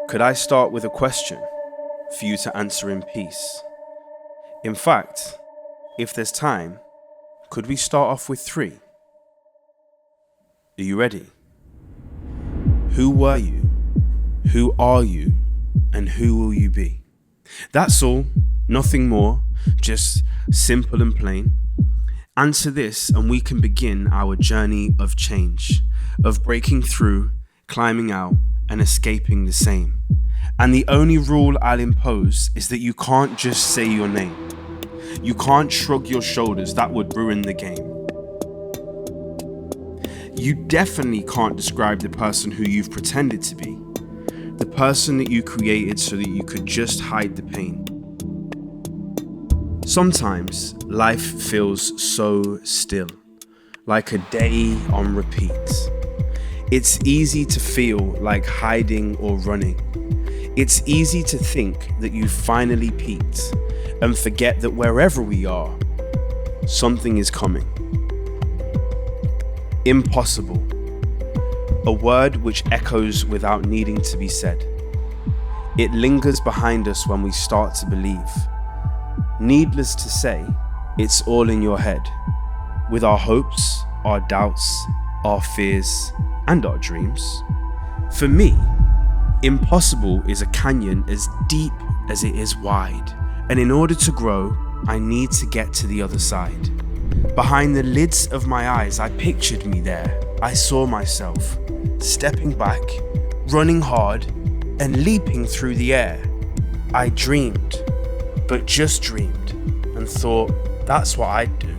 Could I start with a question for you to answer in peace? In fact, if there's time, could we start off with 3? Are you ready? Who were you? Who are you? And who will you be? That's all, nothing more, just simple and plain. Answer this and we can begin our journey of change, of breaking through, climbing out, and escaping the same. And the only rule I'll impose is that you can't just say your name. You can't shrug your shoulders, that would ruin the game. You definitely can't describe the person who you've pretended to be, the person that you created so that you could just hide the pain. Sometimes life feels so still, like a day on repeat. It's easy to feel like hiding or running. It's easy to think that you've finally peaked and forget that wherever we are, something is coming. Impossible. A word which echoes without needing to be said. It lingers behind us when we start to believe. Needless to say, it's all in your head, with our hopes, our doubts, our fears, and our dreams. For me, impossible is a canyon as deep as it is wide, and in order to grow, I need to get to the other side. Behind the lids of my eyes, I pictured me there. I saw myself, stepping back, running hard, and leaping through the air. I dreamed, but just dreamed, and thought that's what I'd do.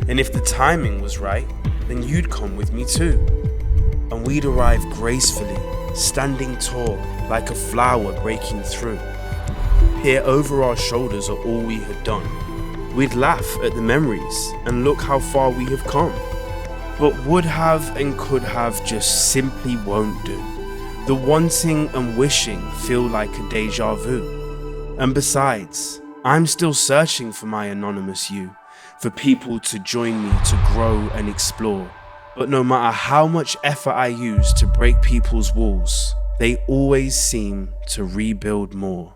And if the timing was right, then you'd come with me too. And we'd arrive gracefully, standing tall like a flower breaking through. Peer over our shoulders at all we had done. We'd laugh at the memories and look how far we have come. But would have and could have just simply won't do. The wanting and wishing feel like a deja vu. And besides, I'm still searching for my anonymous you, for people to join me to grow and explore. But no matter how much effort I use to break people's walls, they always seem to rebuild more.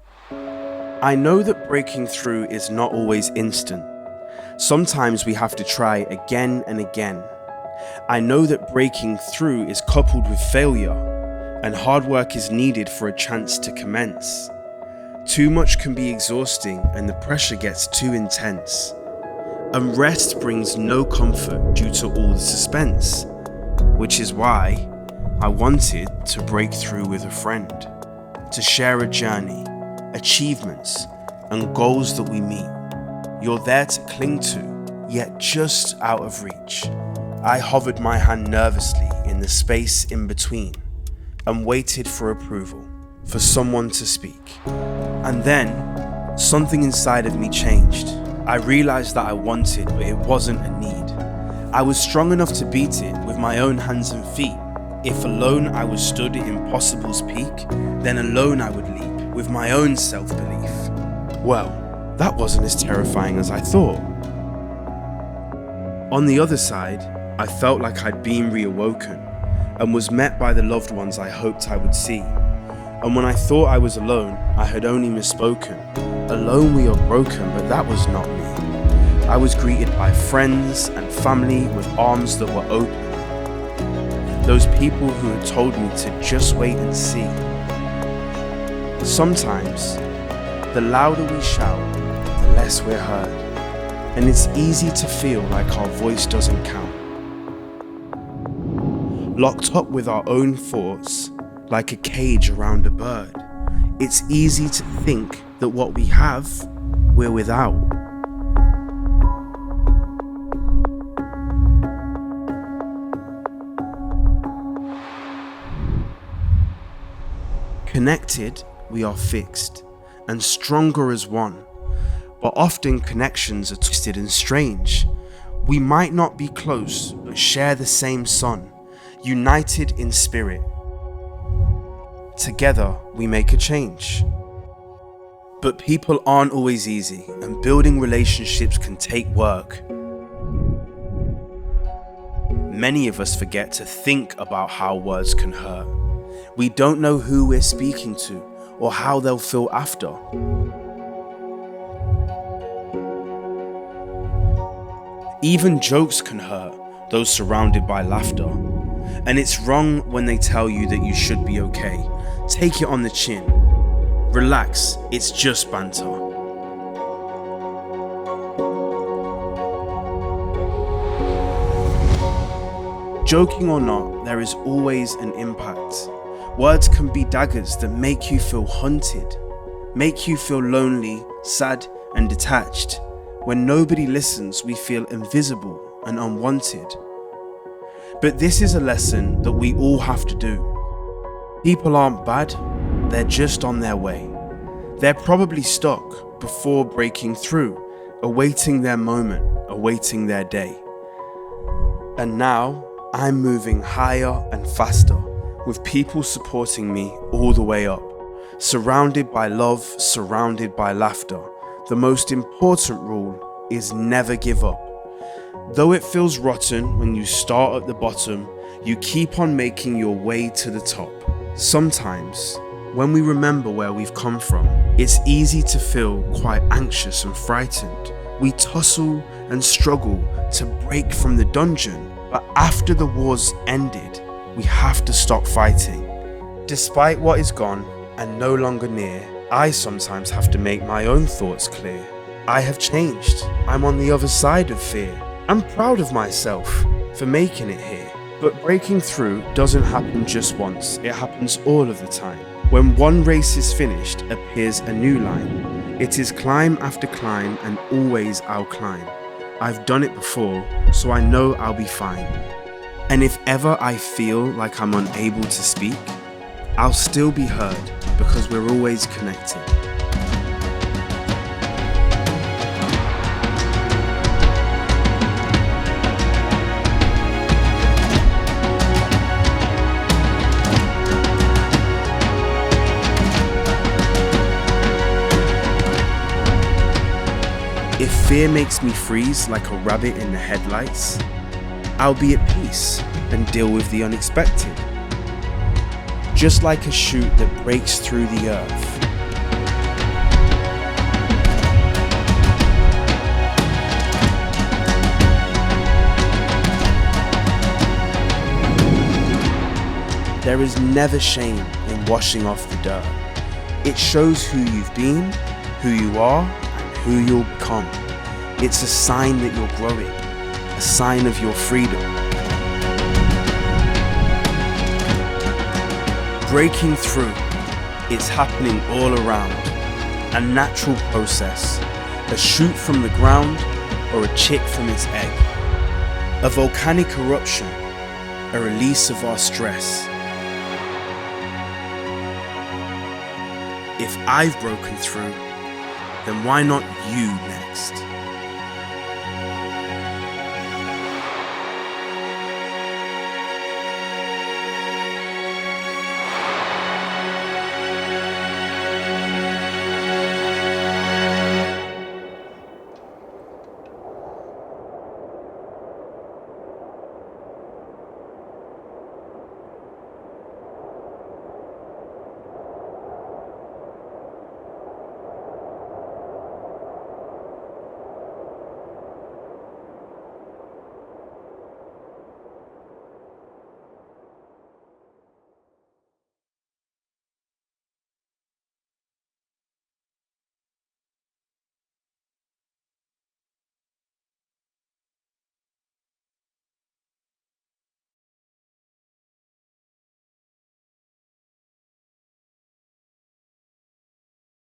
I know that breaking through is not always instant. Sometimes we have to try again and again. I know that breaking through is coupled with failure, and hard work is needed for a chance to commence. Too much can be exhausting and the pressure gets too intense. And rest brings no comfort due to all the suspense, which is why I wanted to break through with a friend, to share a journey, achievements, and goals that we meet. You're there to cling to, yet just out of reach. I hovered my hand nervously in the space in between and waited for approval, for someone to speak. And then, something inside of me changed. I realized that I wanted, but it wasn't a need. I was strong enough to beat it with my own hands and feet. If alone I was stood at impossible's peak, then alone I would leap with my own self-belief. Well, that wasn't as terrifying as I thought. On the other side, I felt like I'd been reawoken and was met by the loved ones I hoped I would see. And when I thought I was alone, I had only misspoken. Alone we are broken, but that was not me. I was greeted by friends and family with arms that were open. Those people who had told me to just wait and see. Sometimes, the louder we shout, the less we're heard. And it's easy to feel like our voice doesn't count. Locked up with our own thoughts, like a cage around a bird. It's easy to think that what we have, we're without. Connected, we are fixed, and stronger as one. But often connections are twisted and strange. We might not be close, but share the same sun, united in spirit. Together, we make a change. But people aren't always easy, and building relationships can take work. Many of us forget to think about how words can hurt. We don't know who we're speaking to or how they'll feel after. Even jokes can hurt those surrounded by laughter. And it's wrong when they tell you that you should be okay. Take it on the chin. Relax, it's just banter. Joking or not, there is always an impact. Words can be daggers that make you feel hunted, make you feel lonely, sad, and detached. When nobody listens, we feel invisible and unwanted. But this is a lesson that we all have to do. People aren't bad, they're just on their way. They're probably stuck before breaking through, awaiting their moment, awaiting their day. And now, I'm moving higher and faster, with people supporting me all the way up. Surrounded by love, surrounded by laughter. The most important rule is never give up. Though it feels rotten when you start at the bottom, you keep on making your way to the top. Sometimes, when we remember where we've come from, it's easy to feel quite anxious and frightened. We tussle and struggle to break from the dungeon, but after the war's ended, we have to stop fighting. Despite what is gone and no longer near, I sometimes have to make my own thoughts clear. I have changed. I'm on the other side of fear. I'm proud of myself for making it here. But breaking through doesn't happen just once, it happens all of the time. When one race is finished, appears a new line. It is climb after climb, and always I'll climb. I've done it before, so I know I'll be fine. And if ever I feel like I'm unable to speak, I'll still be heard because we're always connected. If fear makes me freeze like a rabbit in the headlights, I'll be at peace and deal with the unexpected. Just like a shoot that breaks through the earth. There is never shame in washing off the dirt. It shows who you've been, who you are, and who you'll become. It's a sign that you're growing, a sign of your freedom. Breaking through, it's happening all around. A natural process, a shoot from the ground or a chick from its egg. A volcanic eruption, a release of our stress. If I've broken through, then why not you next?